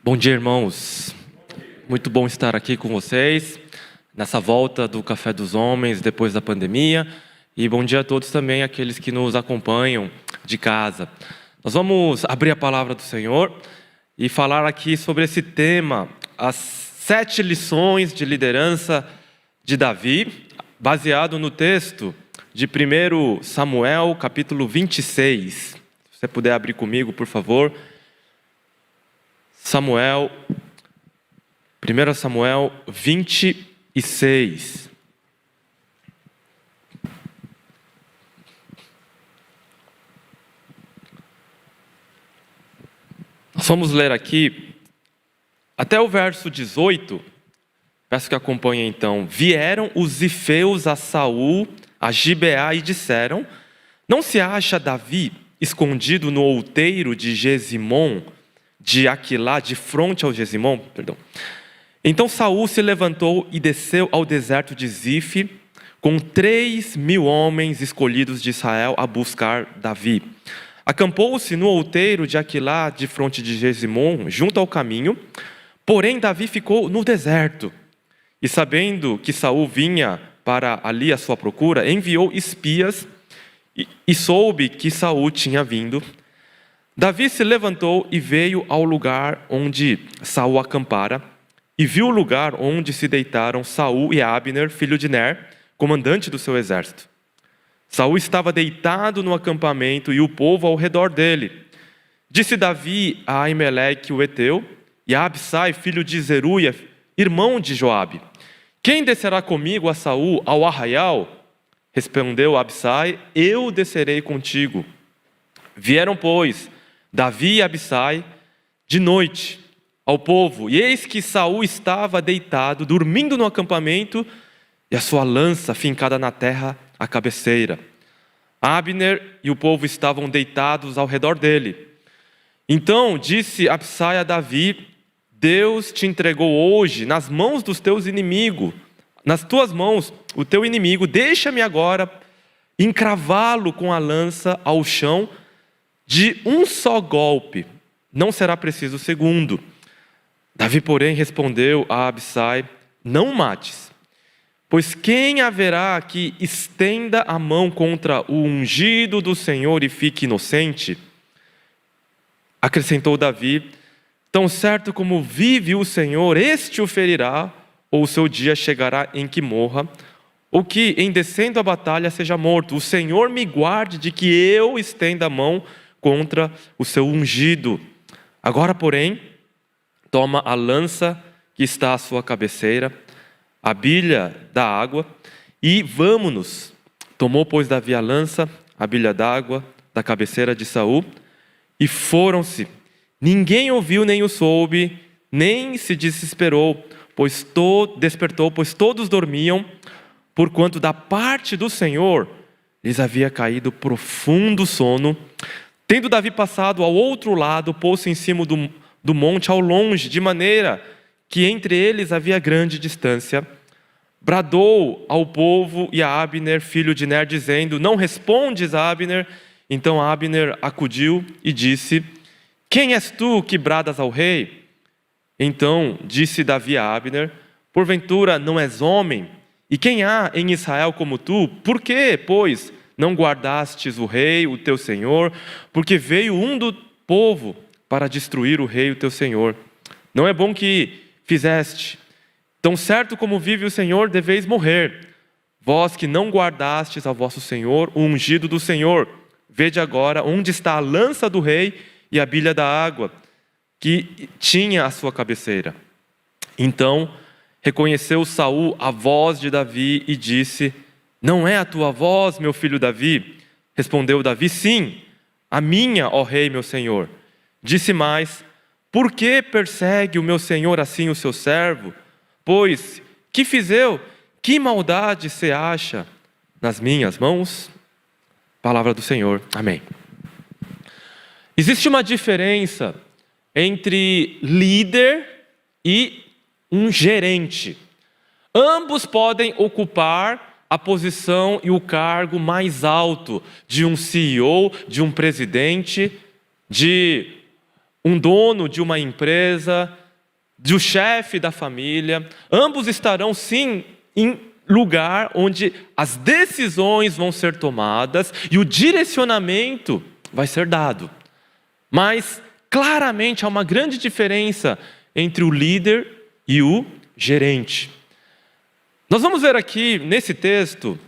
Bom dia, irmãos. Muito bom estar aqui com vocês, nessa volta do Café dos Homens, depois da pandemia. E bom dia a todos também, aqueles que nos acompanham de casa. Nós vamos abrir a palavra do Senhor e falar aqui sobre esse tema, as 7 lições de liderança de Davi, baseado no texto de 1 Samuel, capítulo 26. Se você puder abrir comigo, por favor. 1 Samuel 26. Nós vamos ler aqui até o verso 18. Peço que acompanhem então. Vieram os zifeus a Saul, a Gibeá, e disseram: não se acha Davi escondido no outeiro de Gesimom, de Aquilá, de fronte ao Gesimom? Então Saul se levantou e desceu ao deserto de Zife, com 3.000 homens escolhidos de Israel a buscar Davi. Acampou-se no outeiro de Aquilá, de fronte de Gesimom, junto ao caminho. Porém Davi ficou no deserto. E sabendo que Saul vinha para ali à sua procura, enviou espias e soube que Saul tinha vindo. Davi se levantou e veio ao lugar onde Saul acampara, e viu o lugar onde se deitaram Saul e Abner, filho de Ner, comandante do seu exército. Saul estava deitado no acampamento e o povo ao redor dele. Disse Davi a Aimeleque o Eteu e a Absai, filho de Zeruia, irmão de Joabe: quem descerá comigo a Saul ao arraial? Respondeu Absai: eu descerei contigo. Vieram, pois, Davi e Absai de noite ao povo, e eis que Saul estava deitado, dormindo no acampamento, e a sua lança fincada na terra à cabeceira. Abner e o povo estavam deitados ao redor dele. Então disse Absai a Davi: Deus te entregou hoje nas mãos dos teus inimigos, nas tuas mãos o teu inimigo. Deixa-me agora encravá-lo com a lança ao chão de um só golpe, não será preciso o segundo. Davi, porém, respondeu a Absai: não mates, pois quem haverá que estenda a mão contra o ungido do Senhor e fique inocente? Acrescentou Davi: tão certo como vive o Senhor, este o ferirá, ou o seu dia chegará em que morra, ou que, em descendo a batalha, seja morto. O Senhor me guarde de que eu estenda a mão contra o seu ungido. Agora, porém, toma a lança que está à sua cabeceira, a bilha da água, e vamo-nos. Tomou, pois, Davi a lança, a bilha d'água da cabeceira de Saul, e foram-se. Ninguém ouviu nem o soube, nem se desesperou, despertou, pois todos dormiam, porquanto da parte do Senhor lhes havia caído profundo sono. Tendo Davi passado ao outro lado, pôs-se em cima do monte ao longe, de maneira que entre eles havia grande distância. Bradou ao povo e a Abner, filho de Ner, dizendo: não respondes, Abner? Então Abner acudiu e disse: quem és tu que bradas ao rei? Então disse Davi a Abner: porventura não és homem? E quem há em Israel como tu? Por que, pois, não guardastes o rei, o teu senhor? Porque veio um do povo para destruir o rei, o teu senhor. Não é bom que fizeste. Tão certo como vive o Senhor, deveis morrer. Vós que não guardastes ao vosso senhor, o ungido do Senhor. Vede agora onde está a lança do rei e a bilha da água, que tinha a sua cabeceira. Então reconheceu Saul a voz de Davi e disse: não é a tua voz, meu filho Davi? Respondeu Davi: sim, a minha, ó rei, meu senhor. Disse mais: por que persegue o meu senhor assim o seu servo? Pois, que fiz eu? Que maldade se acha nas minhas mãos? Palavra do Senhor. Amém. Existe uma diferença entre líder e um gerente. Ambos podem ocupar a posição e o cargo mais alto de um CEO, de um presidente, de um dono de uma empresa, do chefe da família. Ambos estarão sim em lugar onde as decisões vão ser tomadas e o direcionamento vai ser dado. Mas claramente há uma grande diferença entre o líder e o gerente. Nós vamos ver aqui nesse texto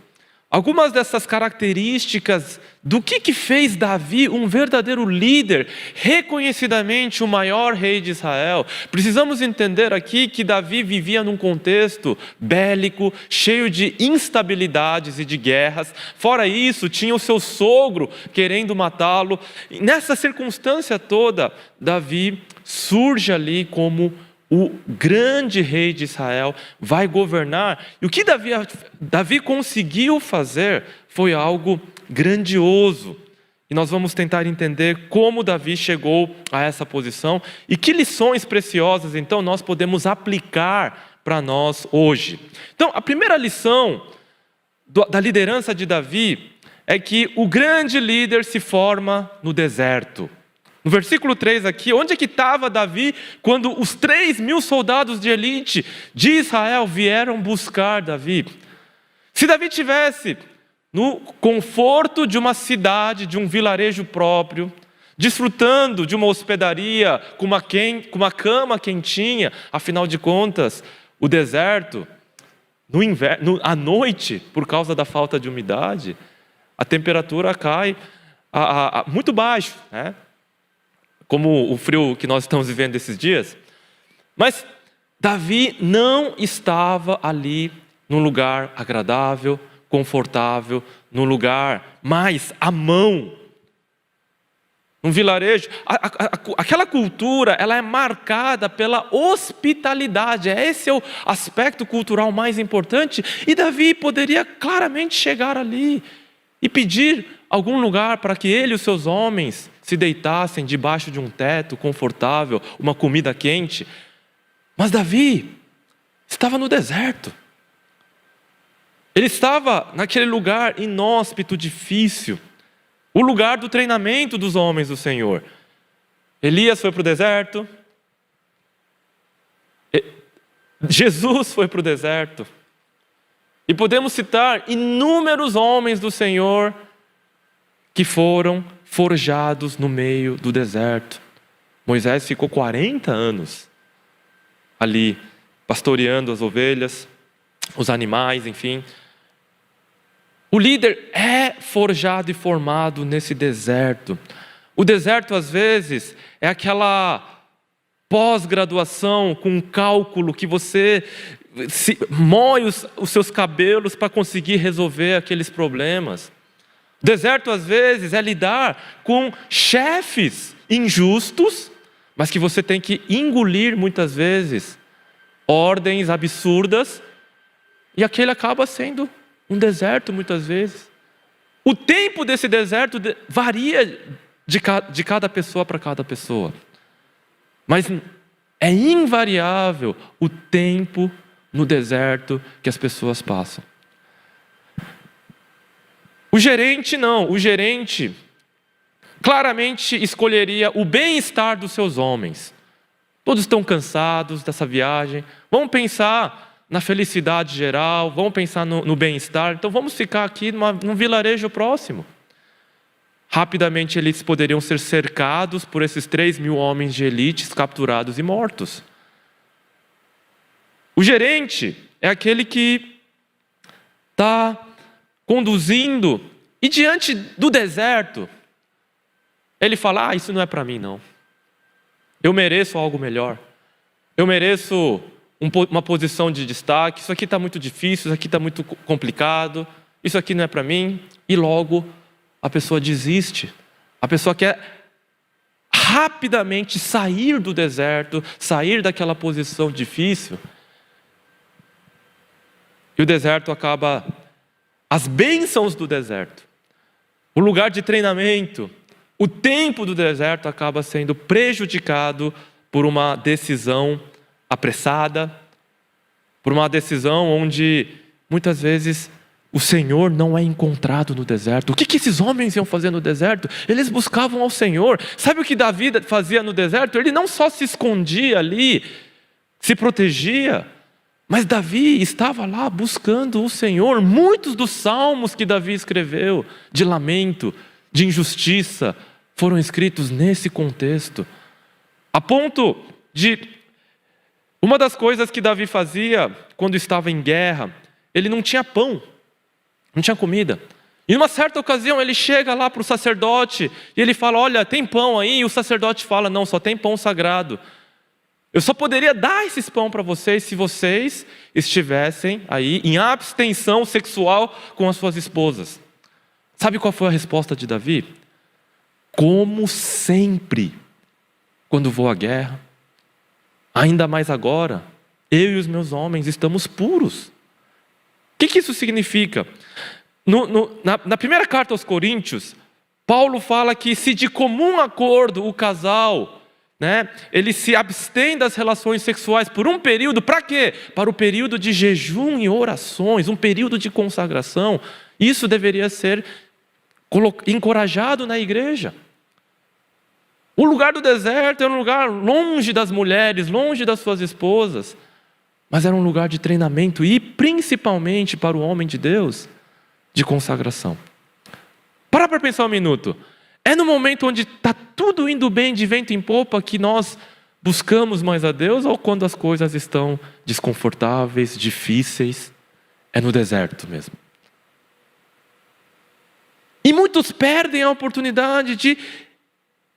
algumas dessas características do que fez Davi um verdadeiro líder, reconhecidamente o maior rei de Israel. Precisamos entender aqui que Davi vivia num contexto bélico, cheio de instabilidades e de guerras. Fora isso, tinha o seu sogro querendo matá-lo. E nessa circunstância toda, Davi surge ali como o grande rei de Israel, vai governar. E o que Davi conseguiu fazer foi algo grandioso. E nós vamos tentar entender como Davi chegou a essa posição e que lições preciosas, então, nós podemos aplicar para nós hoje. Então, a primeira lição da liderança de Davi é que o grande líder se forma no deserto. No versículo 3 aqui, onde é que estava Davi quando os 3.000 soldados de elite de Israel vieram buscar Davi? Se Davi tivesse no conforto de uma cidade, de um vilarejo próprio, desfrutando de uma hospedaria com uma cama quentinha, afinal de contas, o deserto, no inverno, à noite, por causa da falta de umidade, a temperatura cai muito baixo, né? Como o frio que nós estamos vivendo esses dias. Mas Davi não estava ali num lugar agradável, confortável, num lugar mais à mão. Um vilarejo, aquela cultura, ela é marcada pela hospitalidade. Esse é o aspecto cultural mais importante. E Davi poderia claramente chegar ali e pedir algum lugar para que ele e os seus homens se deitassem debaixo de um teto confortável, uma comida quente. Mas Davi estava no deserto. Ele estava naquele lugar inóspito, difícil, o lugar do treinamento dos homens do Senhor. Elias foi para o deserto, Jesus foi para o deserto, e podemos citar inúmeros homens do Senhor que foram forjados no meio do deserto. Moisés ficou 40 anos ali, pastoreando as ovelhas, os animais, enfim. O líder é forjado e formado nesse deserto. O deserto, às vezes, é aquela pós-graduação com cálculo que você moe os seus cabelos para conseguir resolver aqueles problemas. O deserto, às vezes, é lidar com chefes injustos, mas que você tem que engolir muitas vezes ordens absurdas, e aquele acaba sendo um deserto muitas vezes. O tempo desse deserto varia de cada pessoa para cada pessoa, mas é invariável o tempo no deserto que as pessoas passam. O gerente não, o gerente claramente escolheria o bem-estar dos seus homens. Todos estão cansados dessa viagem, vamos pensar na felicidade geral, vamos pensar no bem-estar, então vamos ficar aqui num vilarejo próximo. Rapidamente eles poderiam ser cercados por esses 3.000 homens de elites capturados e mortos. O gerente é aquele que está conduzindo, e diante do deserto, ele fala: isso não é para mim não. Eu mereço algo melhor. Eu mereço uma posição de destaque. Isso aqui está muito difícil, isso aqui está muito complicado. Isso aqui não é para mim. E logo a pessoa desiste. A pessoa quer rapidamente sair do deserto, sair daquela posição difícil. E o deserto acaba... As bênçãos do deserto, o lugar de treinamento, o tempo do deserto acaba sendo prejudicado por uma decisão apressada, por uma decisão onde muitas vezes o Senhor não é encontrado no deserto. O que esses homens iam fazer no deserto? Eles buscavam ao Senhor. Sabe o que Davi fazia no deserto? Ele não só se escondia ali, se protegia, mas Davi estava lá buscando o Senhor. Muitos dos salmos que Davi escreveu, de lamento, de injustiça, foram escritos nesse contexto. A ponto de... Uma das coisas que Davi fazia quando estava em guerra, ele não tinha pão, não tinha comida. E numa certa ocasião ele chega lá para o sacerdote e ele fala, olha, tem pão aí? E o sacerdote fala, não, só tem pão sagrado. Eu só poderia dar esses pão para vocês se vocês estivessem aí em abstenção sexual com as suas esposas. Sabe qual foi a resposta de Davi? Como sempre, quando vou à guerra, ainda mais agora, eu e os meus homens estamos puros. O que isso significa? Na primeira carta aos Coríntios, Paulo fala que se de comum acordo o casal, ele se abstém das relações sexuais por um período, para quê? Para o período de jejum e orações, um período de consagração. Isso deveria ser encorajado na igreja. O lugar do deserto era um lugar longe das mulheres, longe das suas esposas, mas era um lugar de treinamento e principalmente para o homem de Deus, de consagração. Para pensar um minuto. É no momento onde está tudo indo bem de vento em popa que nós buscamos mais a Deus, ou quando as coisas estão desconfortáveis, difíceis? É no deserto mesmo. E muitos perdem a oportunidade de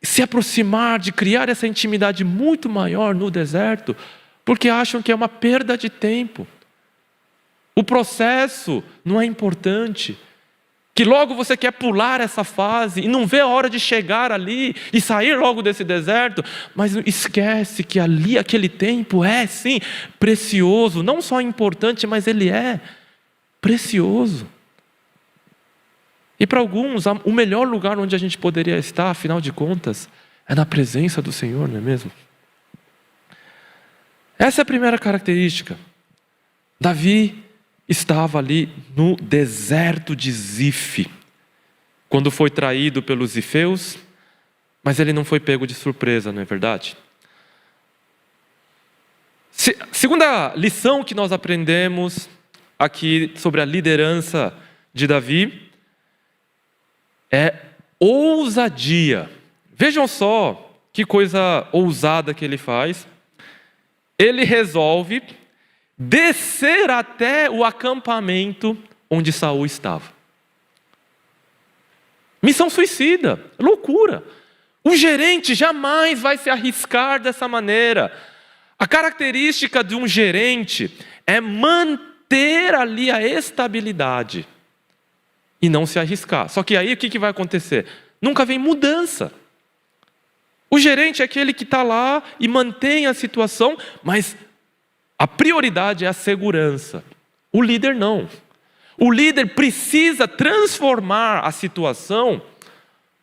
se aproximar, de criar essa intimidade muito maior no deserto, porque acham que é uma perda de tempo. O processo não é importante, que logo você quer pular essa fase e não vê a hora de chegar ali e sair logo desse deserto, mas esquece que ali aquele tempo é sim precioso, não só importante, mas ele é precioso. E para alguns, o melhor lugar onde a gente poderia estar, afinal de contas, é na presença do Senhor, não é mesmo? Essa é a primeira característica. Davi estava ali no deserto de Zif, quando foi traído pelos zifeus, mas ele não foi pego de surpresa, não é verdade? Segunda lição que nós aprendemos aqui sobre a liderança de Davi é ousadia. Vejam só que coisa ousada que ele faz. Ele resolve descer até o acampamento onde Saul estava. Missão suicida, loucura. O gerente jamais vai se arriscar dessa maneira. A característica de um gerente é manter ali a estabilidade e não se arriscar. Só que aí o que vai acontecer? Nunca vem mudança. O gerente é aquele que está lá e mantém a situação, mas a prioridade é a segurança. O líder não. O líder precisa transformar a situação,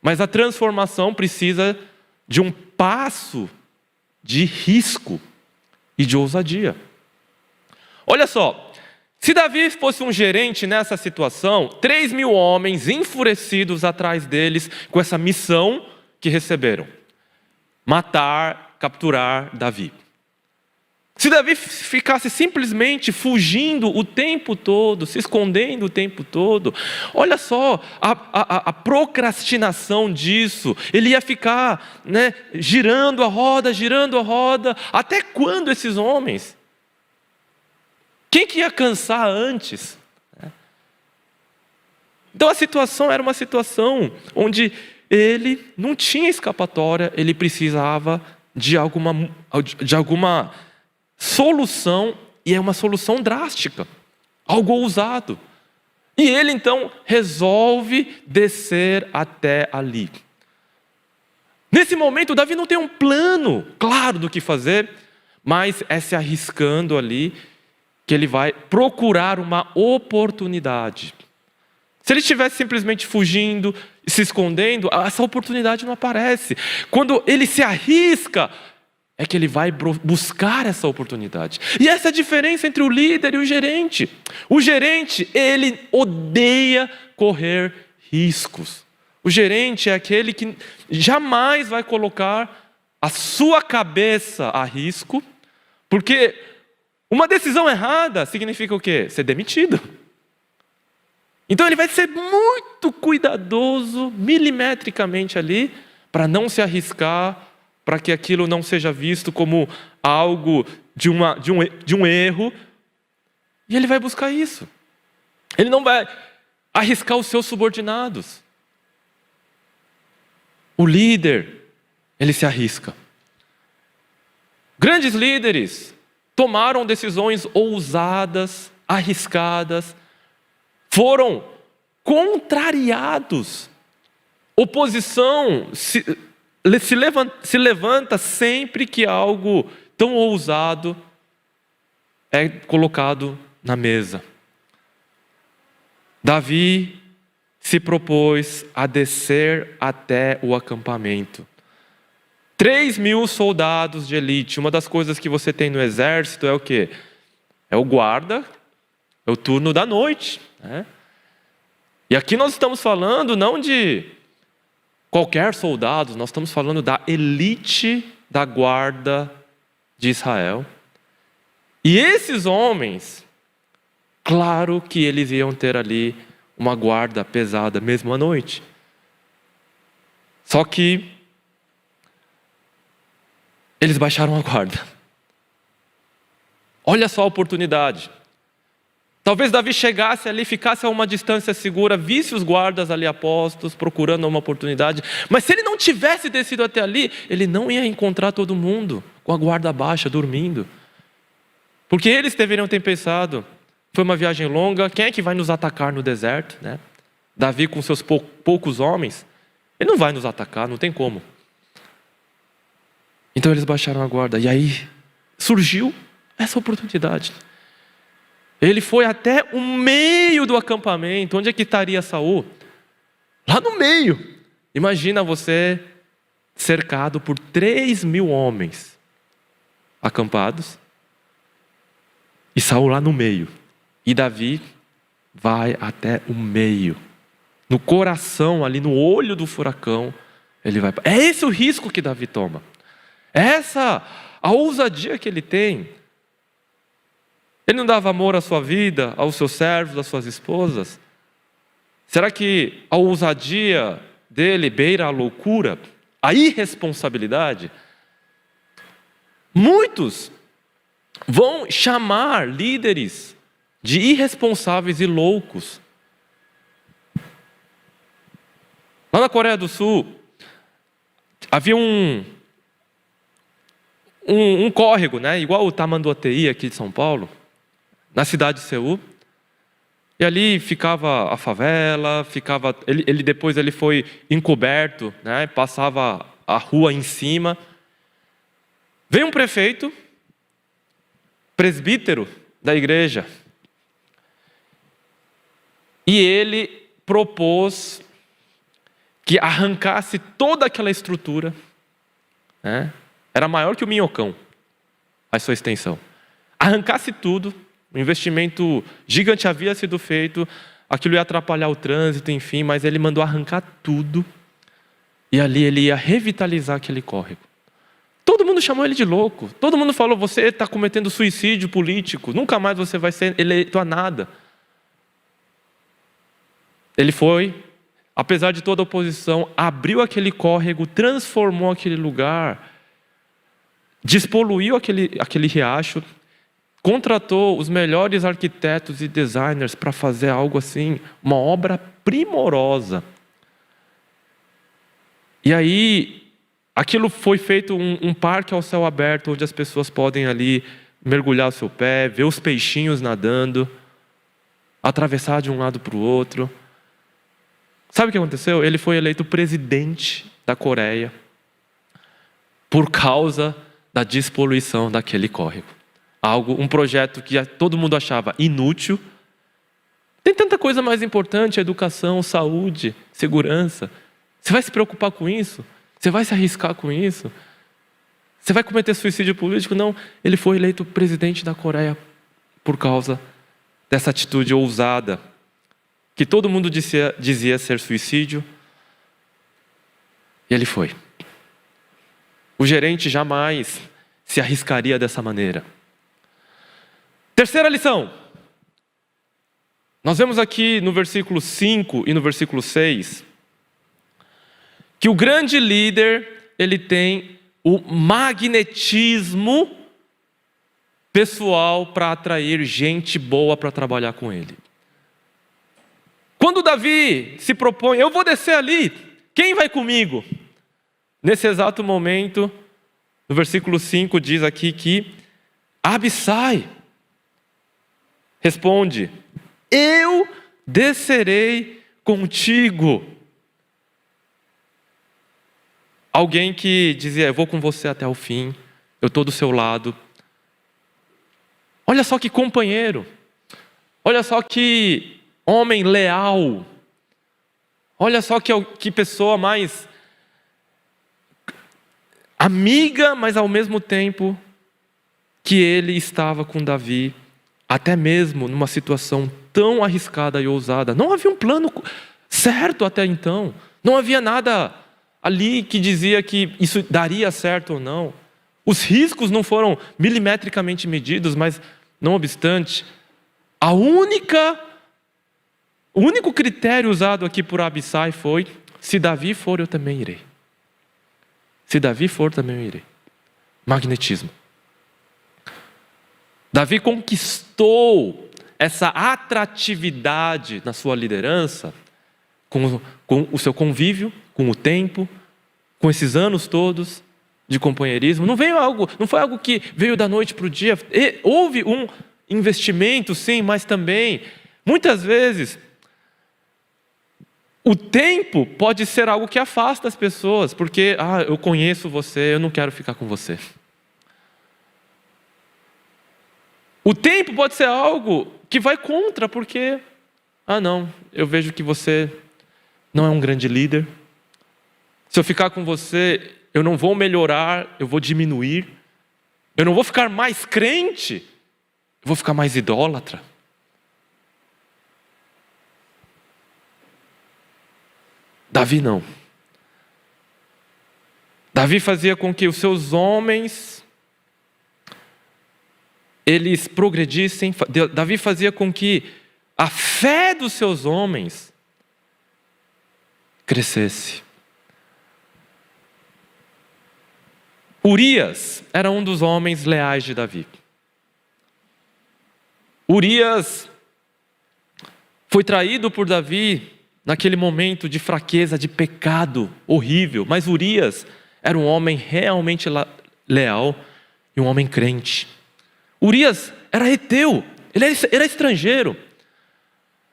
mas a transformação precisa de um passo de risco e de ousadia. Olha só, se Davi fosse um gerente nessa situação, 3.000 homens enfurecidos atrás deles com essa missão que receberam: matar, capturar Davi. Se Davi ficasse simplesmente fugindo o tempo todo, se escondendo o tempo todo, olha só a procrastinação disso. Ele ia ficar girando a roda. Até quando esses homens? Quem que ia cansar antes? Então a situação era uma situação onde ele não tinha escapatória, ele precisava de alguma solução, e é uma solução drástica, algo ousado. E ele então resolve descer até ali. Nesse momento, Davi não tem um plano claro do que fazer, mas é se arriscando ali que ele vai procurar uma oportunidade. Se ele estivesse simplesmente fugindo, se escondendo, essa oportunidade não aparece. Quando ele se arrisca, é que ele vai buscar essa oportunidade. E essa é a diferença entre o líder e o gerente. O gerente, ele odeia correr riscos. O gerente é aquele que jamais vai colocar a sua cabeça a risco, porque uma decisão errada significa o quê? Ser demitido. Então ele vai ser muito cuidadoso, milimetricamente ali, para não se arriscar, para que aquilo não seja visto como algo de um erro. E ele vai buscar isso. Ele não vai arriscar os seus subordinados. O líder, ele se arrisca. Grandes líderes tomaram decisões ousadas, arriscadas, foram contrariados. Oposição se levanta sempre que algo tão ousado é colocado na mesa. Davi se propôs a descer até o acampamento. 3.000 soldados de elite. Uma das coisas que você tem no exército é o quê? É o guarda, é o turno da noite, né? E aqui nós estamos falando não de qualquer soldado, nós estamos falando da elite da guarda de Israel. E esses homens, claro que eles iam ter ali uma guarda pesada mesmo à noite. Só que eles baixaram a guarda. Olha só a oportunidade. Talvez Davi chegasse ali, ficasse a uma distância segura, visse os guardas ali apostos, procurando uma oportunidade. Mas se ele não tivesse descido até ali, ele não ia encontrar todo mundo com a guarda baixa, dormindo. Porque eles deveriam ter pensado, foi uma viagem longa, quem é que vai nos atacar no deserto, né? Davi com seus poucos homens, ele não vai nos atacar, não tem como. Então eles baixaram a guarda, e aí surgiu essa oportunidade. Ele foi até o meio do acampamento. Onde é que estaria Saul? Lá no meio. Imagina você cercado por 3.000 homens acampados e Saul lá no meio. E Davi vai até o meio. No coração, ali no olho do furacão, ele vai. É esse o risco que Davi toma. É essa a ousadia que ele tem. Ele não dava amor à sua vida, aos seus servos, às suas esposas? Será que a ousadia dele beira a loucura, a irresponsabilidade? Muitos vão chamar líderes de irresponsáveis e loucos. Lá na Coreia do Sul, havia um córrego, né? Igual o Tamanduateí aqui de São Paulo, na cidade de Seul. E ali ficava a favela, depois ele foi encoberto, né? Passava a rua em cima. Veio um prefeito, presbítero da igreja, e ele propôs que arrancasse toda aquela estrutura, né? Era maior que o Minhocão, a sua extensão. Arrancasse tudo. O investimento gigante havia sido feito, aquilo ia atrapalhar o trânsito, enfim, mas ele mandou arrancar tudo, e ali ele ia revitalizar aquele córrego. Todo mundo chamou ele de louco, todo mundo falou, você está cometendo suicídio político, nunca mais você vai ser eleito a nada. Ele foi, apesar de toda a oposição, abriu aquele córrego, transformou aquele lugar, despoluiu aquele riacho, contratou os melhores arquitetos e designers para fazer algo assim, uma obra primorosa. E aí, aquilo foi feito um parque ao céu aberto, onde as pessoas podem ali mergulhar o seu pé, ver os peixinhos nadando, atravessar de um lado para o outro. Sabe o que aconteceu? Ele foi eleito presidente da Coreia por causa da despoluição daquele córrego. Um projeto que todo mundo achava inútil. Tem tanta coisa mais importante, educação, saúde, segurança. Você vai se preocupar com isso? Você vai se arriscar com isso? Você vai cometer suicídio político? Não, ele foi eleito presidente da Coreia por causa dessa atitude ousada, que todo mundo dizia ser suicídio, e ele foi. O gerente jamais se arriscaria dessa maneira. Terceira lição. Nós vemos aqui no versículo 5 e no versículo 6, que o grande líder, ele tem o magnetismo pessoal para atrair gente boa para trabalhar com ele. Quando Davi se propõe, eu vou descer ali, quem vai comigo? Nesse exato momento, no versículo 5 diz aqui que Abissai responde, eu descerei contigo. Alguém que dizia, eu vou com você até o fim, eu estou do seu lado. Olha só que companheiro, olha só que homem leal, olha só que pessoa mais amiga, mas ao mesmo tempo que ele estava com Davi, até mesmo numa situação tão arriscada e ousada. Não havia um plano certo até então, não havia nada ali que dizia que isso daria certo ou não. Os riscos não foram milimetricamente medidos, mas, não obstante, o único critério usado aqui por Abissai foi, se Davi for, eu também irei. Se Davi for, também eu irei. Magnetismo. Davi conquistou essa atratividade na sua liderança com o seu convívio, com o tempo, com esses anos todos de companheirismo. Não foi algo que veio da noite para o dia. Houve um investimento, sim, mas também, muitas vezes, o tempo pode ser algo que afasta as pessoas, porque, eu conheço você, eu não quero ficar com você. O tempo pode ser algo que vai contra, porque, não, eu vejo que você não é um grande líder. Se eu ficar com você, eu não vou melhorar, eu vou diminuir. Eu não vou ficar mais crente, eu vou ficar mais idólatra. Davi não. Davi fazia com que os seus homens, eles progredissem. Davi fazia com que a fé dos seus homens crescesse. Urias era um dos homens leais de Davi. Urias foi traído por Davi naquele momento de fraqueza, de pecado horrível. Mas Urias era um homem realmente leal e um homem crente. Urias era heteu, ele era estrangeiro.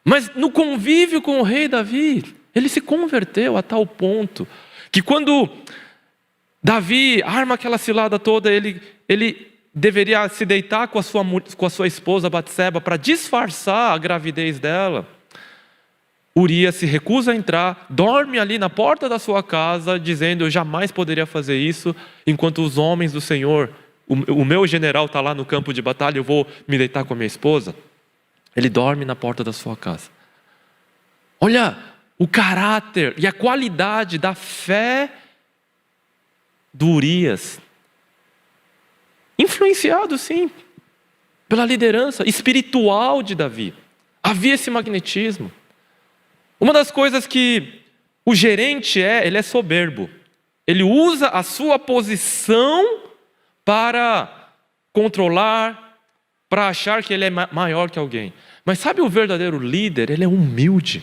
Mas no convívio com o rei Davi, ele se converteu a tal ponto que quando Davi arma aquela cilada toda, ele deveria se deitar com a sua esposa Batseba para disfarçar a gravidez dela. Urias se recusa a entrar, dorme ali na porta da sua casa, dizendo, eu jamais poderia fazer isso, enquanto os homens do Senhor, o meu general está lá no campo de batalha, eu vou me deitar com a minha esposa. Ele dorme na porta da sua casa. Olha o caráter e a qualidade da fé do Urias, influenciado sim pela liderança espiritual de Davi. Havia esse magnetismo. Uma das coisas que o gerente ele é soberbo. Ele usa a sua posição para controlar, para achar que ele é maior que alguém. Mas sabe o verdadeiro líder? Ele é humilde.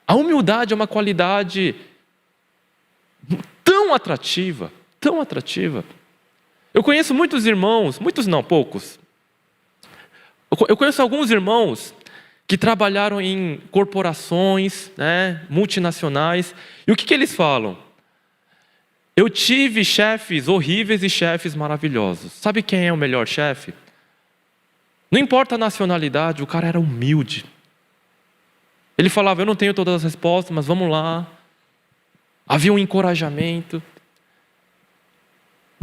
A humildade é uma qualidade tão atrativa, tão atrativa. Eu conheço muitos irmãos, muitos não, poucos. Eu conheço alguns irmãos que trabalharam em corporações, multinacionais. E o que eles falam? Eu tive chefes horríveis e chefes maravilhosos. Sabe quem é o melhor chefe? Não importa a nacionalidade, o cara era humilde. Ele falava, eu não tenho todas as respostas, mas vamos lá. Havia um encorajamento.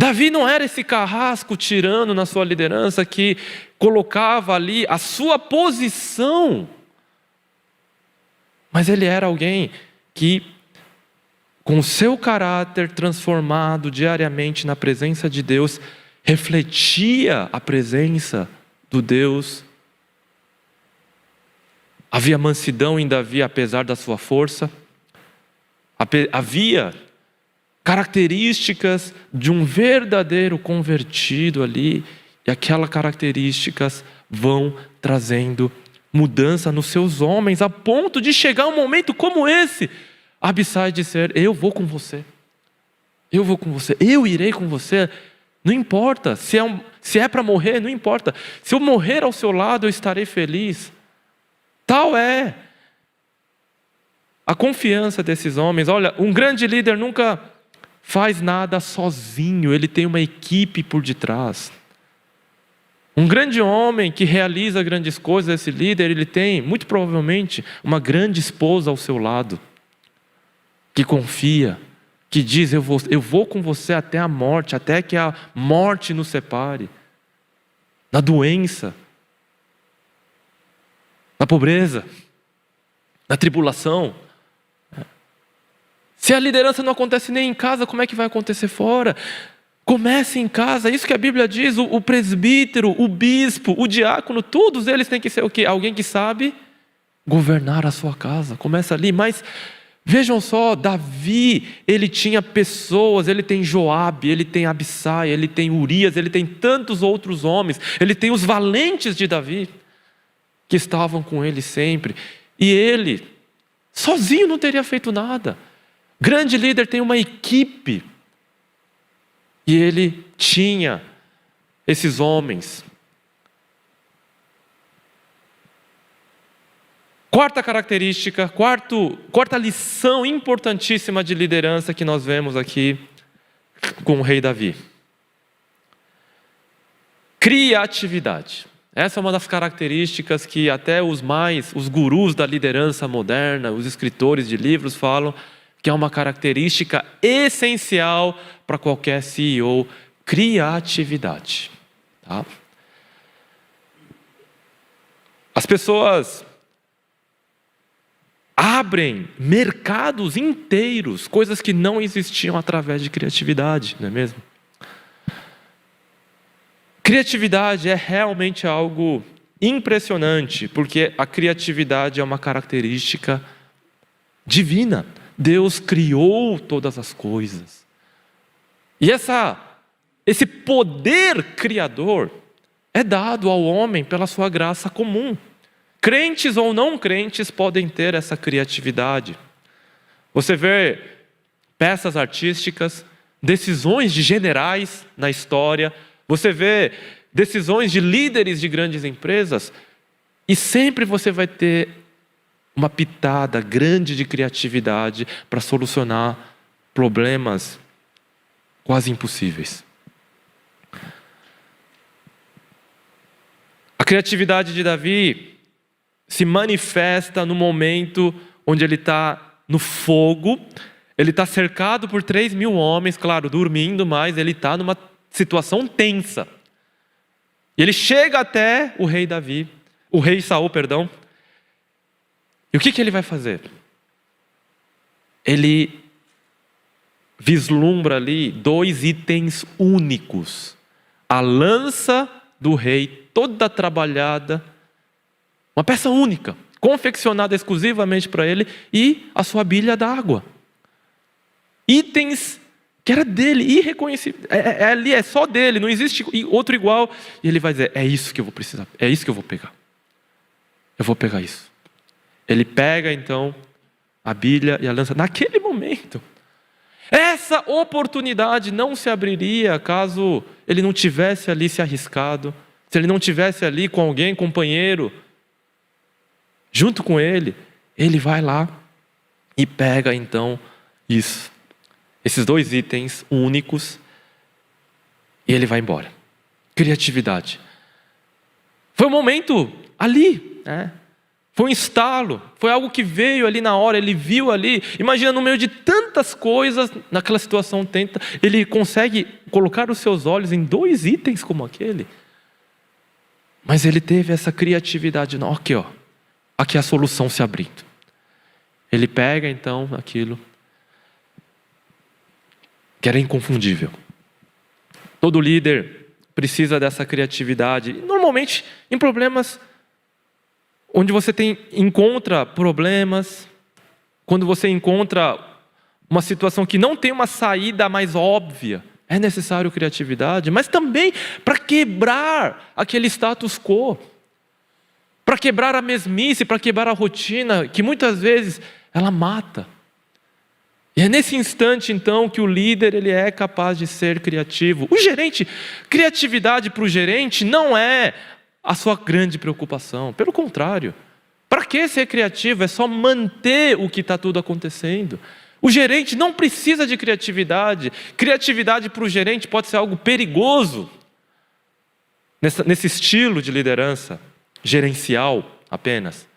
Davi não era esse carrasco tirano na sua liderança que colocava ali a sua posição, mas ele era alguém que, com o seu caráter transformado diariamente na presença de Deus, refletia a presença do Deus. Havia mansidão em Davi apesar da sua força. Havia características de um verdadeiro convertido ali, e aquelas características vão trazendo mudança nos seus homens, a ponto de chegar um momento como esse, Abissai dizer: eu vou com você, eu vou com você, eu irei com você, não importa, se é para morrer, não importa, se eu morrer ao seu lado eu estarei feliz. Tal é a confiança desses homens. Olha, um grande líder nunca faz nada sozinho, ele tem uma equipe por detrás. Um grande homem que realiza grandes coisas, esse líder, ele tem, muito provavelmente, uma grande esposa ao seu lado, que confia, que diz: eu vou com você até a morte, até que a morte nos separe. Na doença, na pobreza, na tribulação. Se a liderança não acontece nem em casa, como é que vai acontecer fora? Comece em casa, isso que a Bíblia diz. O presbítero, o bispo, o diácono, todos eles têm que ser o quê? Alguém que sabe governar a sua casa. Começa ali, mas vejam só, Davi, ele tinha pessoas, ele tem Joabe, ele tem Abissai, ele tem Urias, ele tem tantos outros homens, ele tem os valentes de Davi, que estavam com ele sempre, e ele, sozinho não teria feito nada. Grande líder tem uma equipe, e ele tinha esses homens. Quarta característica, quarta lição importantíssima de liderança que nós vemos aqui com o rei Davi. Criatividade. Essa é uma das características que até os gurus da liderança moderna, os escritores de livros falam que é uma característica essencial para qualquer CEO: criatividade. Tá? As pessoas abrem mercados inteiros, coisas que não existiam através de criatividade, não é mesmo? Criatividade é realmente algo impressionante, porque a criatividade é uma característica divina. Deus criou todas as coisas. E esse poder criador é dado ao homem pela sua graça comum. Crentes ou não crentes podem ter essa criatividade. Você vê peças artísticas, decisões de generais na história, você vê decisões de líderes de grandes empresas, e sempre você vai ter uma pitada grande de criatividade para solucionar problemas quase impossíveis. A criatividade de Davi se manifesta no momento onde ele está no fogo, ele está cercado por 3.000 homens, claro, dormindo, mas ele está numa situação tensa. E ele chega até o rei Saul, perdão. E o que ele vai fazer? Ele vislumbra ali 2 itens únicos: a lança do rei, toda trabalhada, uma peça única, confeccionada exclusivamente para ele, e a sua bilha d'água. Itens que era dele, irreconhecível. Ali é só dele, não existe outro igual. E ele vai dizer: é isso que eu vou precisar, é isso que eu vou pegar. Eu vou pegar isso. Ele pega então a bilha e a lança. Naquele momento, essa oportunidade não se abriria caso ele não tivesse ali se arriscado, se ele não tivesse ali com alguém, companheiro, junto com ele. Ele vai lá e pega então esses 2 itens únicos, e ele vai embora. Criatividade. Foi um momento ali, né? Foi um estalo, foi algo que veio ali na hora, ele viu ali. Imagina, no meio de tantas coisas, naquela situação ele consegue colocar os seus olhos em 2 itens como aquele. Mas ele teve essa criatividade, não, aqui ó, aqui a solução se abrindo. Ele pega então aquilo, que era inconfundível. Todo líder precisa dessa criatividade. Normalmente, em problemas onde você encontra problemas, quando você encontra uma situação que não tem uma saída mais óbvia, é necessário criatividade, mas também para quebrar aquele status quo, para quebrar a mesmice, para quebrar a rotina, que muitas vezes ela mata. E é nesse instante, então, que o líder ele é capaz de ser criativo. O gerente, criatividade para o gerente não é a sua grande preocupação. Pelo contrário, para que ser criativo? É só manter o que está tudo acontecendo. O gerente não precisa de criatividade. Criatividade para o gerente pode ser algo perigoso nesse estilo de liderança gerencial apenas.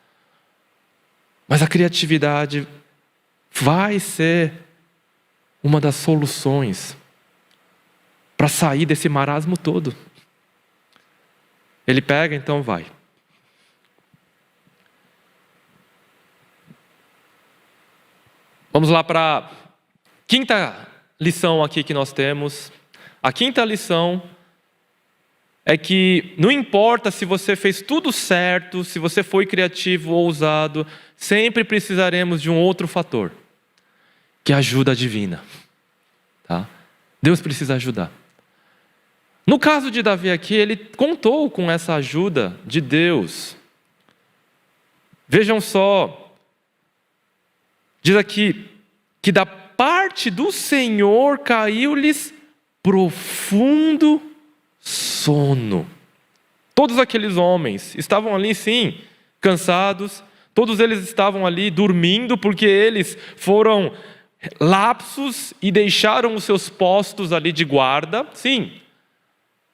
Mas a criatividade vai ser uma das soluções para sair desse marasmo todo. Ele pega, então vai. Vamos lá para a 5ª lição aqui que nós temos. A 5ª lição é que não importa se você fez tudo certo, se você foi criativo ou ousado, sempre precisaremos de um outro fator, que é a ajuda divina. Tá? Deus precisa ajudar. No caso de Davi aqui, ele contou com essa ajuda de Deus. Vejam só, diz aqui, que da parte do Senhor caiu-lhes profundo sono. Todos aqueles homens estavam ali, sim, cansados, todos eles estavam ali dormindo, porque eles foram lapsos e deixaram os seus postos ali de guarda, sim.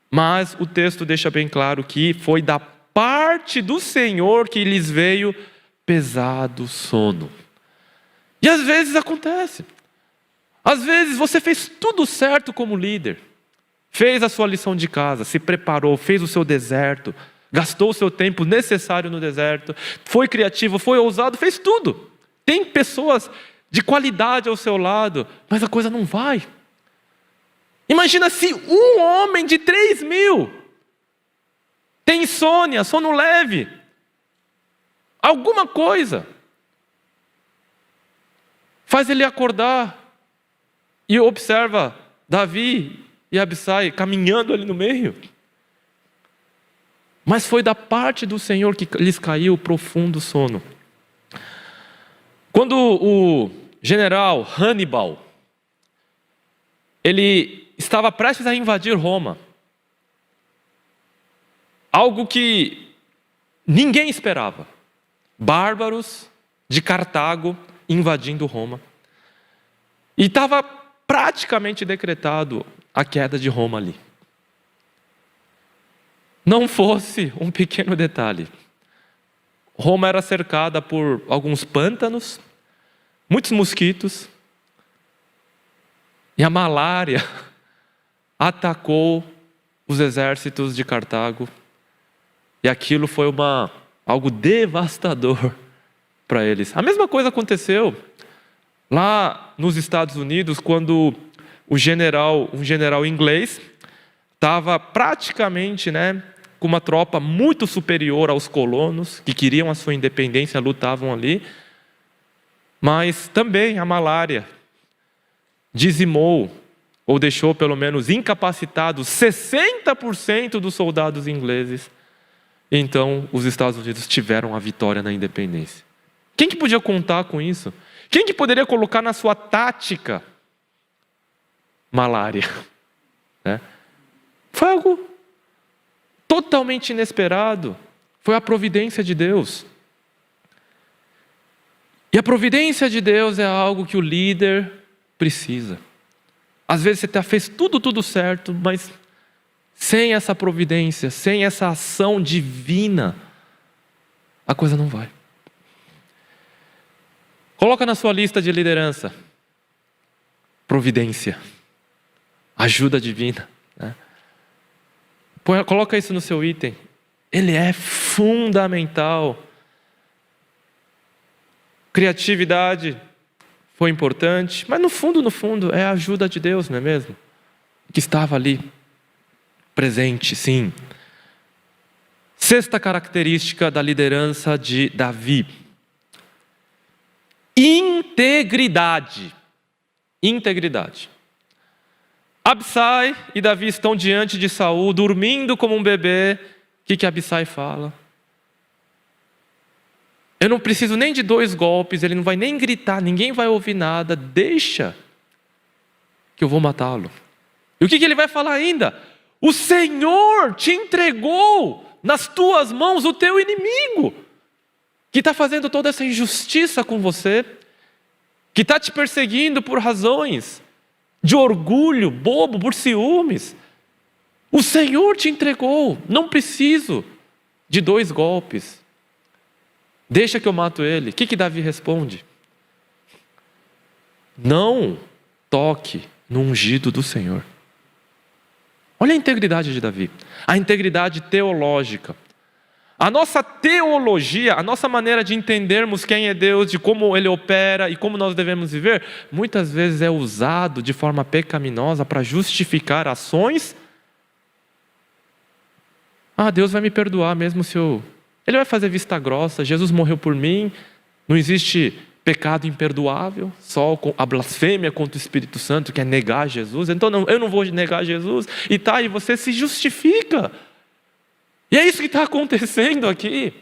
Mas o texto deixa bem claro que foi da parte do Senhor que lhes veio pesado sono. E às vezes acontece. Às vezes você fez tudo certo como líder. Fez a sua lição de casa, se preparou, fez o seu deserto, gastou o seu tempo necessário no deserto, foi criativo, foi ousado, fez tudo. Tem pessoas de qualidade ao seu lado, mas a coisa não vai. Imagina se um homem de 3.000 tem insônia, sono leve, alguma coisa faz ele acordar e observa Davi e Abissai caminhando ali no meio. Mas foi da parte do Senhor que lhes caiu o profundo sono. Quando o general Hannibal, ele estava prestes a invadir Roma, algo que ninguém esperava. Bárbaros de Cartago invadindo Roma. E estava praticamente decretado a queda de Roma ali. Não fosse um pequeno detalhe. Roma era cercada por alguns pântanos, muitos mosquitos, e a malária atacou os exércitos de Cartago. E aquilo foi algo devastador para eles. A mesma coisa aconteceu lá nos Estados Unidos, quando um general inglês estava praticamente, com uma tropa muito superior aos colonos, que queriam a sua independência, lutavam ali. Mas também a malária dizimou, ou deixou pelo menos incapacitados 60% dos soldados ingleses. Então os Estados Unidos tiveram a vitória na independência. Quem que podia contar com isso? Quem que poderia colocar na sua tática malária? Foi algo totalmente inesperado. Foi a providência de Deus. E a providência de Deus é algo que o líder precisa. Às vezes você fez tudo certo, mas sem essa providência, sem essa ação divina, a coisa não vai. Coloca na sua lista de liderança. Providência. Ajuda divina. Né? Coloca isso no seu item. Ele é fundamental. Criatividade foi importante, mas no fundo, é a ajuda de Deus, não é mesmo? Que estava ali, presente, sim. Sexta característica da liderança de Davi. Integridade. Integridade. Abissai e Davi estão diante de Saul, dormindo como um bebê. O que Abissai fala? Eu não preciso nem de 2 golpes, ele não vai nem gritar, ninguém vai ouvir nada, deixa que eu vou matá-lo. E o que ele vai falar ainda? O Senhor te entregou nas tuas mãos o teu inimigo, que está fazendo toda essa injustiça com você, que está te perseguindo por razões de orgulho, bobo, por ciúmes. O Senhor te entregou, não preciso de 2 golpes. Deixa que eu mato ele. O que Davi responde? Não toque no ungido do Senhor. Olha a integridade de Davi. A integridade teológica. A nossa teologia, a nossa maneira de entendermos quem é Deus, de como Ele opera e como nós devemos viver, muitas vezes é usado de forma pecaminosa para justificar ações. Deus vai me perdoar mesmo se eu... Ele vai fazer vista grossa, Jesus morreu por mim, não existe pecado imperdoável, só a blasfêmia contra o Espírito Santo, que é negar Jesus, então eu não vou negar Jesus, e você se justifica. E é isso que está acontecendo aqui.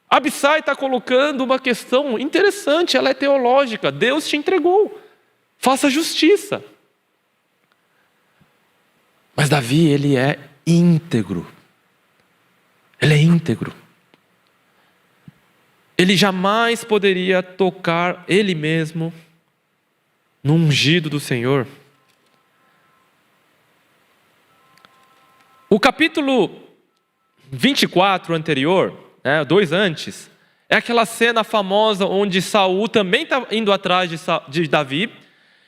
Abissai está colocando uma questão interessante, ela é teológica, Deus te entregou, faça justiça. Mas Davi, ele é íntegro. Ele é íntegro. Ele jamais poderia tocar ele mesmo no ungido do Senhor. O capítulo 24 anterior, 2 antes, é aquela cena famosa onde Saul também está indo atrás de Davi.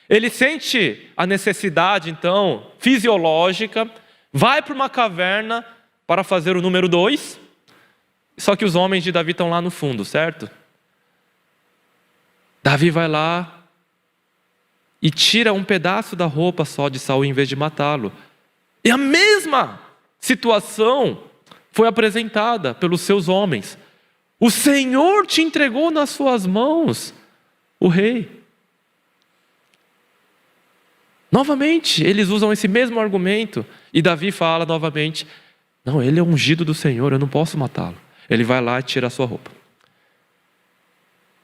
Ele sente a necessidade, então, fisiológica, vai para uma caverna para fazer o número 2. Só que os homens de Davi estão lá no fundo, certo? Davi vai lá e tira um pedaço da roupa só de Saul em vez de matá-lo. E a mesma situação foi apresentada pelos seus homens. O Senhor te entregou nas suas mãos o rei. Novamente, eles usam esse mesmo argumento. E Davi fala novamente, não, ele é ungido do Senhor, eu não posso matá-lo. Ele vai lá e tira a sua roupa.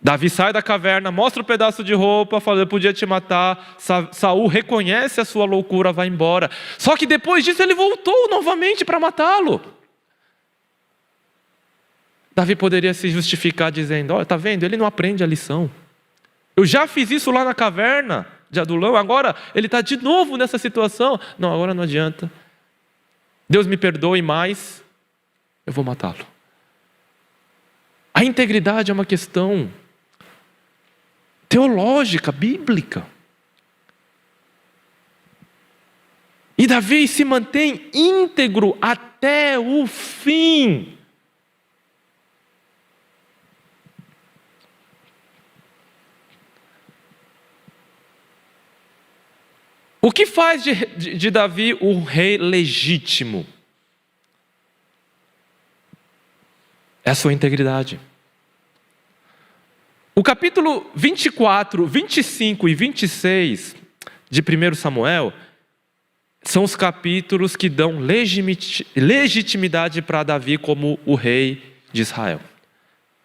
Davi sai da caverna, mostra o pedaço de roupa, fala, eu podia te matar. Saul reconhece a sua loucura, vai embora. Só que depois disso ele voltou novamente para matá-lo. Davi poderia se justificar dizendo, olha, está vendo, ele não aprende a lição. Eu já fiz isso lá na caverna de Adulão, agora ele está de novo nessa situação. Não, agora não adianta. Deus me perdoe mais, eu vou matá-lo. A integridade é uma questão teológica, bíblica. E Davi se mantém íntegro até o fim. O que faz de Davi o rei legítimo? É a sua integridade. O capítulo 24, 25 e 26 de 1 Samuel são os capítulos que dão legitimidade para Davi como o rei de Israel.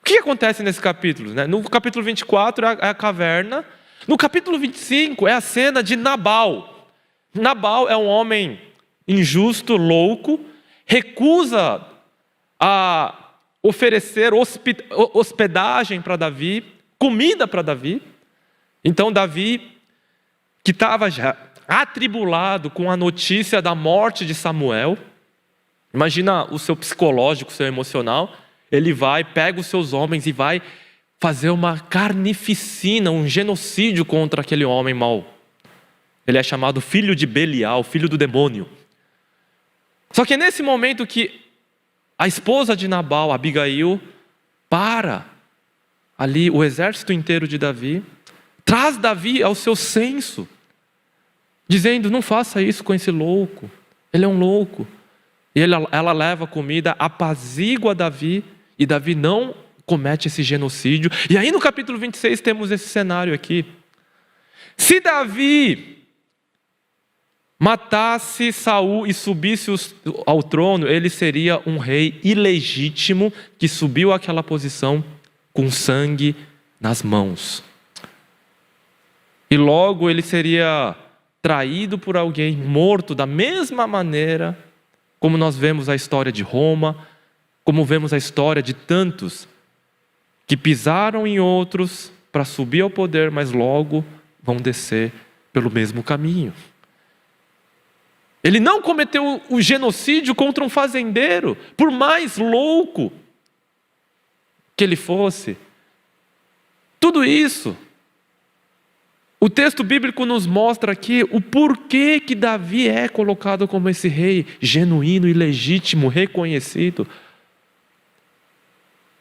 O que acontece nesses capítulos? No capítulo 24 é a caverna. No capítulo 25 é a cena de Nabal. Nabal é um homem injusto, louco, recusa a oferecer hospedagem para Davi, comida para Davi. Então Davi, que estava já atribulado com a notícia da morte de Samuel, imagina o seu psicológico, o seu emocional, ele vai, pega os seus homens e vai fazer uma carnificina, um genocídio contra aquele homem mau. Ele é chamado filho de Belial, filho do demônio. Só que é nesse momento que a esposa de Nabal, Abigail, para ali o exército inteiro de Davi, traz Davi ao seu senso, dizendo: não faça isso com esse louco, ele é um louco. E ela leva comida, apazigua Davi, e Davi não comete esse genocídio. E aí no capítulo 26 temos esse cenário aqui. Se Davi matasse Saul e subisse ao trono, ele seria um rei ilegítimo que subiu àquela posição com sangue nas mãos. E logo ele seria traído por alguém, morto da mesma maneira como nós vemos a história de Roma, como vemos a história de tantos que pisaram em outros para subir ao poder, mas logo vão descer pelo mesmo caminho. Ele não cometeu o genocídio contra um fazendeiro, por mais louco que ele fosse. Tudo isso, o texto bíblico nos mostra aqui o porquê que Davi é colocado como esse rei genuíno e legítimo, reconhecido.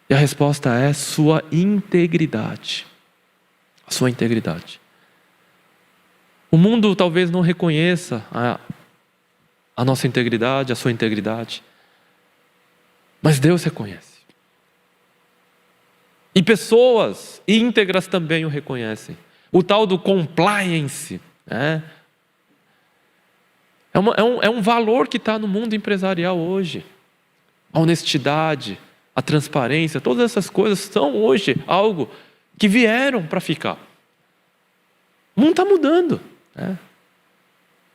E a resposta é sua integridade. A sua integridade. O mundo talvez não reconheça a nossa integridade, a sua integridade. Mas Deus reconhece. E pessoas íntegras também o reconhecem. O tal do compliance, né? É um valor que está no mundo empresarial hoje. A honestidade, a transparência, todas essas coisas são hoje algo que vieram para ficar. O mundo está mudando, né?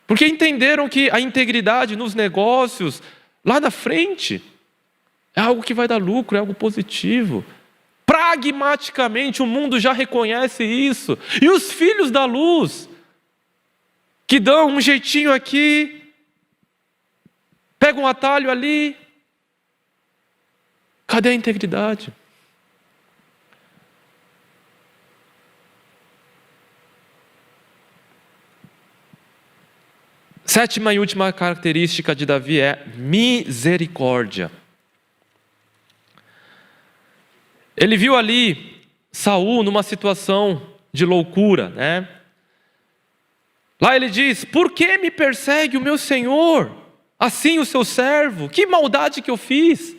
Porque entenderam que a integridade nos negócios, lá na frente, é algo que vai dar lucro, é algo positivo. Pragmaticamente o mundo já reconhece isso. E os filhos da luz, que dão um jeitinho aqui, pegam um atalho ali, cadê a integridade? Sétima e última característica de Davi é misericórdia. Ele viu ali Saul numa situação de loucura, né? Lá ele diz: por que me persegue o meu senhor, assim o seu servo? Que maldade que eu fiz?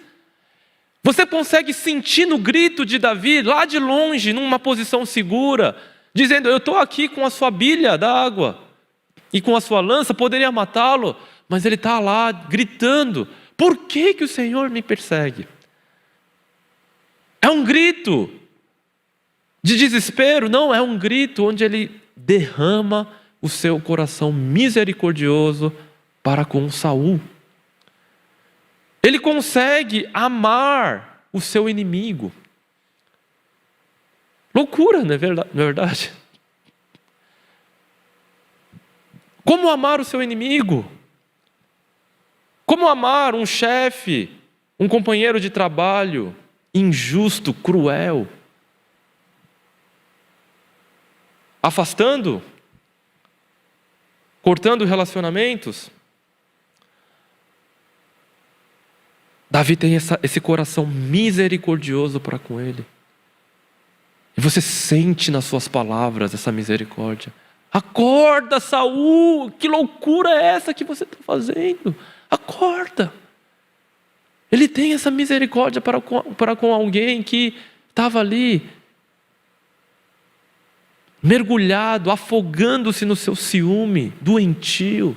Você consegue sentir no grito de Davi, lá de longe, numa posição segura, dizendo: eu estou aqui com a sua bilha d'água e com a sua lança, poderia matá-lo, mas ele está lá gritando: por que que o Senhor me persegue? É um grito de desespero? Não, é um grito onde ele derrama o seu coração misericordioso para com Saul. Ele consegue amar o seu inimigo. Loucura, não é verdade? Como amar o seu inimigo? Como amar um chefe, um companheiro de trabalho injusto, cruel? Afastando? Cortando relacionamentos? Davi tem esse coração misericordioso para com ele. E você sente nas suas palavras essa misericórdia. Acorda, Saul! Que loucura é essa que você está fazendo? Acorda! Ele tem essa misericórdia para com alguém que estava ali, mergulhado, afogando-se no seu ciúme, doentio.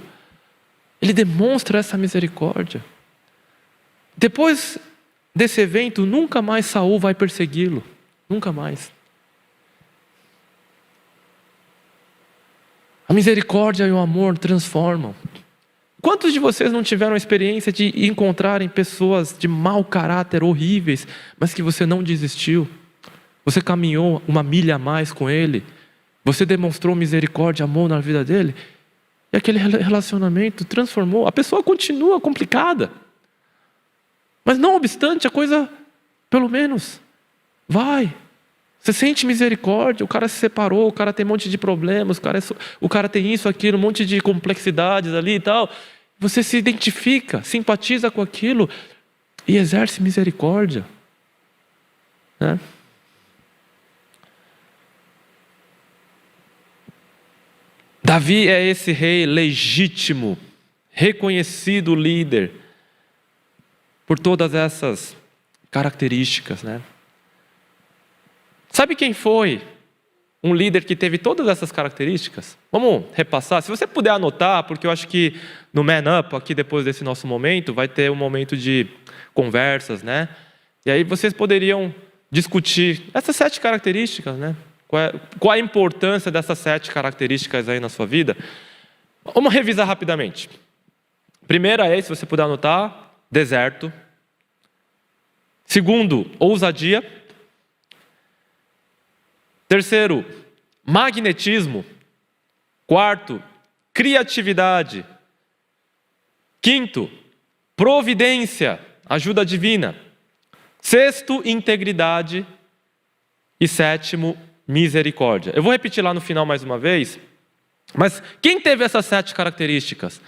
Ele demonstra essa misericórdia. Depois desse evento, nunca mais Saul vai persegui-lo. Nunca mais. A misericórdia e o amor transformam. Quantos de vocês não tiveram a experiência de encontrarem pessoas de mau caráter, horríveis, mas que você não desistiu? Você caminhou uma milha a mais com ele, você demonstrou misericórdia, amor na vida dele, e aquele relacionamento transformou. A pessoa continua complicada, mas não obstante, a coisa, pelo menos, vai. Você sente misericórdia, o cara se separou, o cara tem um monte de problemas, o cara tem isso, aquilo, um monte de complexidades ali e tal. Você se identifica, simpatiza com aquilo e exerce misericórdia. Né? Davi é esse rei legítimo, reconhecido líder, por todas essas características, né? Sabe quem foi um líder que teve todas essas características? Vamos repassar. Se você puder anotar, porque eu acho que no Man Up, aqui depois desse nosso momento, vai ter um momento de conversas, né? E aí vocês poderiam discutir essas 7 características, né? Qual a importância dessas 7 características aí na sua vida? Vamos revisar rapidamente. Primeira é, se você puder anotar, deserto. Segundo, ousadia. Terceiro, magnetismo. Quarto, criatividade. Quinto, providência, ajuda divina. Sexto, integridade. E sétimo, misericórdia. Eu vou repetir lá no final mais uma vez, mas quem teve essas 7 características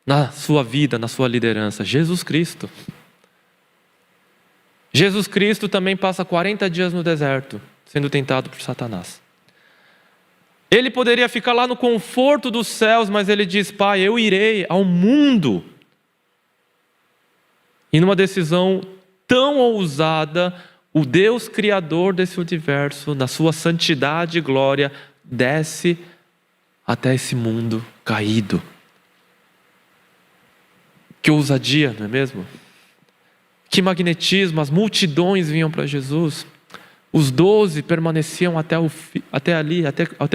na sua vida, na sua liderança? Jesus Cristo. Jesus Cristo também passa 40 dias no deserto, sendo tentado por Satanás. Ele poderia ficar lá no conforto dos céus, mas ele diz: Pai, eu irei ao mundo. E numa decisão tão ousada, o Deus criador desse universo, na sua santidade e glória, desce até esse mundo caído. Que ousadia, não é mesmo? Que magnetismo, as multidões vinham para Jesus. Os 12 permaneciam até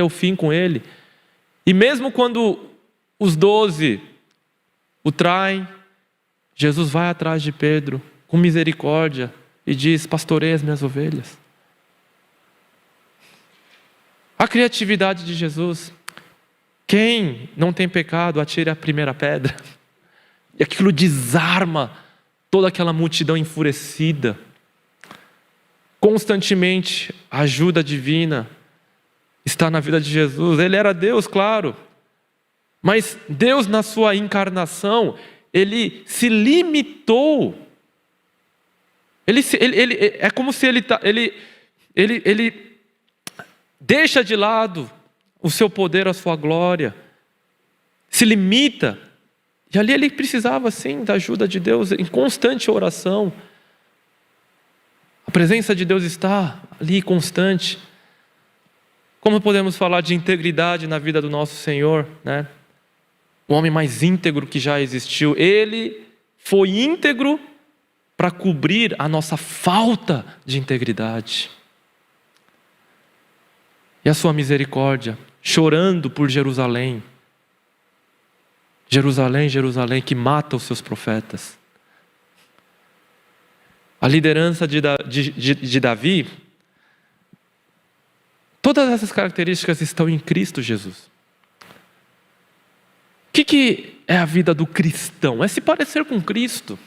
o fim com ele. E mesmo quando os 12 o traem, Jesus vai atrás de Pedro com misericórdia e diz: pastorei as minhas ovelhas. A criatividade de Jesus. Quem não tem pecado, atire a primeira pedra. E aquilo desarma toda aquela multidão enfurecida. Constantemente, a ajuda divina está na vida de Jesus. Ele era Deus, claro. Mas Deus, na sua encarnação, ele se limitou. É como se ele deixa de lado o seu poder, a sua glória. Se limita. E ali ele precisava, sim, da ajuda de Deus, em constante oração. A presença de Deus está ali, constante. Como podemos falar de integridade na vida do nosso Senhor, né? O homem mais íntegro que já existiu. Ele foi íntegro para cobrir a nossa falta de integridade. E a sua misericórdia, chorando por Jerusalém. Jerusalém, Jerusalém, que mata os seus profetas. A liderança de Davi, todas essas características estão em Cristo Jesus. O que é a vida do cristão? É se parecer com Cristo.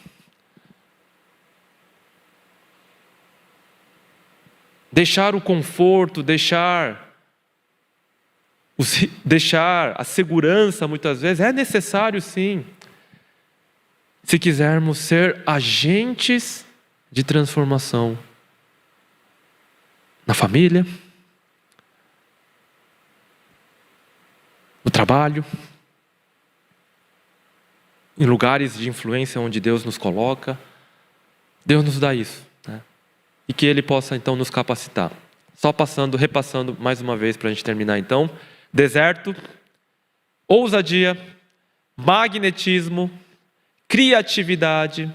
Deixar o conforto, deixar a segurança, muitas vezes, é necessário, sim, se quisermos ser agentes de transformação na família, no trabalho, em lugares de influência onde Deus nos coloca. Deus nos dá isso, né? E que Ele possa então nos capacitar. Só repassando mais uma vez para a gente terminar então. Deserto, ousadia, magnetismo, criatividade,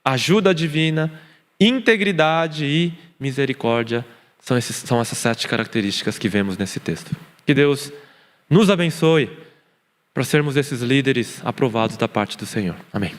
ajuda divina, integridade e misericórdia. São essas 7 características que vemos nesse texto. Que Deus nos abençoe para sermos esses líderes aprovados da parte do Senhor. Amém.